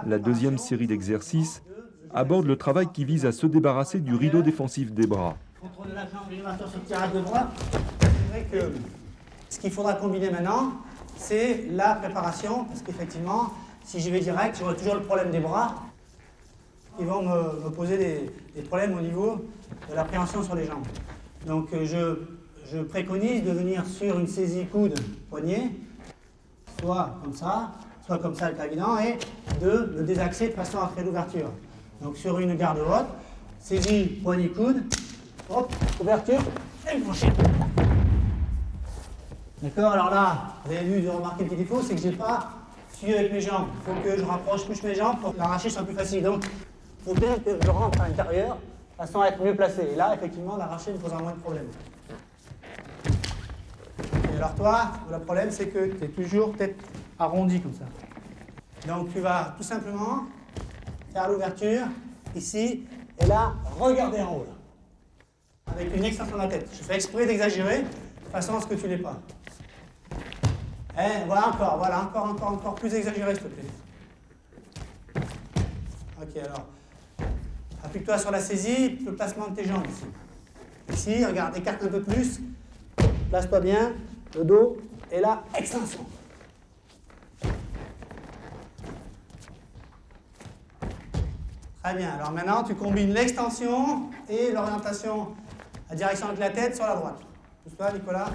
La deuxième série d'exercices aborde le travail qui vise à se débarrasser du rideau défensif des bras. Contrôle de la jambe, l'élévateur sur le tirage de bras. C'est vrai que ce qu'il faudra combiner maintenant, c'est la préparation, parce qu'effectivement, si j'y vais direct, j'aurai toujours le problème des bras qui vont me poser des problèmes au niveau de l'appréhension sur les jambes. Donc je préconise de venir sur une saisie coude-poignet, soit comme ça le cas évident, et de le désaxer de façon à créer l'ouverture. Donc sur une garde haute, saisie poignet-coude, hop, ouverture, et une crochet. D'accord, alors là, vous avez vu, remarqué le petit défaut, c'est que je n'ai pas suivi avec mes jambes. Il faut que je rapproche plus mes jambes pour que l'arracher soit plus facile. Donc, il faut bien que je rentre à l'intérieur, de façon à être mieux placé. Et là, effectivement, l'arracher me posera moins de problèmes. Et alors toi, le problème, c'est que tu es toujours tête arrondie comme ça. Donc tu vas tout simplement faire l'ouverture, ici, et là, regarder en haut, là, avec une extension de la tête. Je fais exprès d'exagérer, de façon à ce que tu ne l'aies pas. Et voilà encore plus exagéré, s'il te plaît. Ok, alors, appuie-toi sur la saisie, le placement de tes jambes ici. Ici, regarde, écarte un peu plus, place-toi bien, le dos, et là, extension. Très bien, alors maintenant, tu combines l'extension et l'orientation, la direction avec la tête sur la droite. Pousse-toi, Nicolas.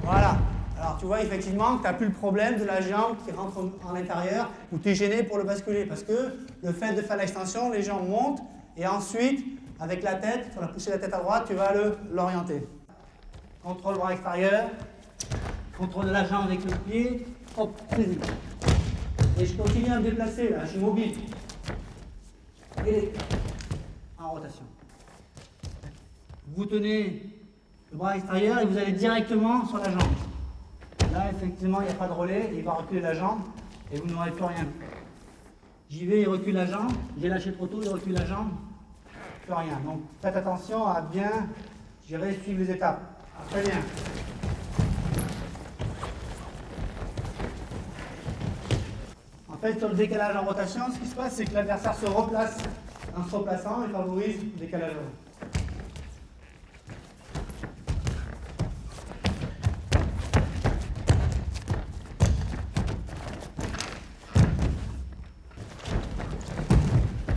Voilà. Alors, tu vois effectivement que tu n'as plus le problème de la jambe qui rentre en l'intérieur ou tu es gêné pour le basculer parce que le fait de faire l'extension, les jambes montent et ensuite, avec la tête, tu vas pousser la tête à droite, tu vas l'orienter. Contrôle bras extérieur, contrôle de la jambe avec le pied, hop, saisie. Et je continue à me déplacer là, je suis mobile. Et en rotation. Vous tenez le bras extérieur et vous allez directement sur la jambe. Là, effectivement, il n'y a pas de relais, il va reculer la jambe et vous n'aurez plus rien. J'y vais, il recule la jambe, j'ai lâché trop tôt, il recule la jambe, plus rien. Donc faites attention à bien, suivre les étapes. Ah, très bien. En fait, sur le décalage en rotation, ce qui se passe, c'est que l'adversaire se replace en se replaçant et favorise le décalage avant.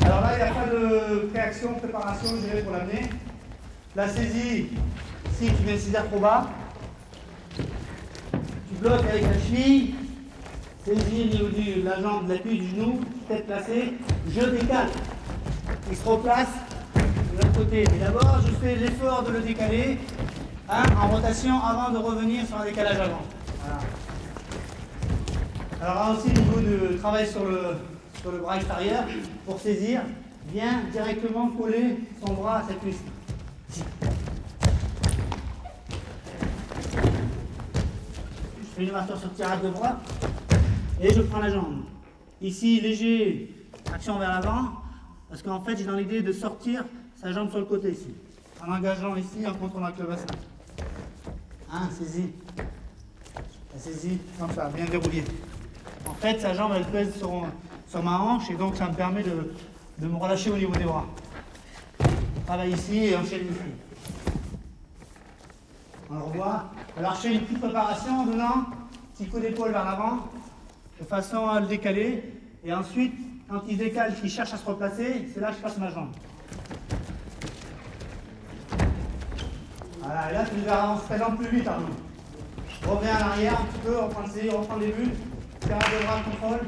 Alors là, il n'y a pas de réaction, préparation, je dirais, pour l'amener. La saisie, ici, tu viens de saisir trop bas. Tu bloques avec la cheville. Saisie au niveau de la jambe, de l'appui du genou, tête placée, je décale. Il se replace de l'autre côté. Et d'abord, je fais l'effort de le décaler en rotation avant de revenir sur un décalage avant. Voilà. Alors là aussi, au niveau de travail sur le bras extérieur, pour saisir, bien directement coller son bras à cette cuisse. Je fais une ouverture sur le tirage de bras. Et je prends la jambe. Ici, léger, action vers l'avant, parce qu'en fait, j'ai dans l'idée de sortir sa jambe sur le côté ici. En engageant ici, en contrôlant avec le bassin. Saisie. La saisie, comme ça, bien verrouillée. En fait, sa jambe, elle pèse sur ma hanche, et donc ça me permet de me relâcher au niveau des bras. Travaille ici et enchaîne ici. On le revoit. Alors, je fais une petite préparation en donnant petit coup d'épaule vers l'avant, de façon à le décaler, et ensuite, quand il se décale, qu'il cherche à se replacer, c'est là que je passe ma jambe. Voilà, et là, tu verras, on se présente plus vite, Arnaud. Reviens à l'arrière un petit peu, reprendre le début, tirage de bras, contrôle.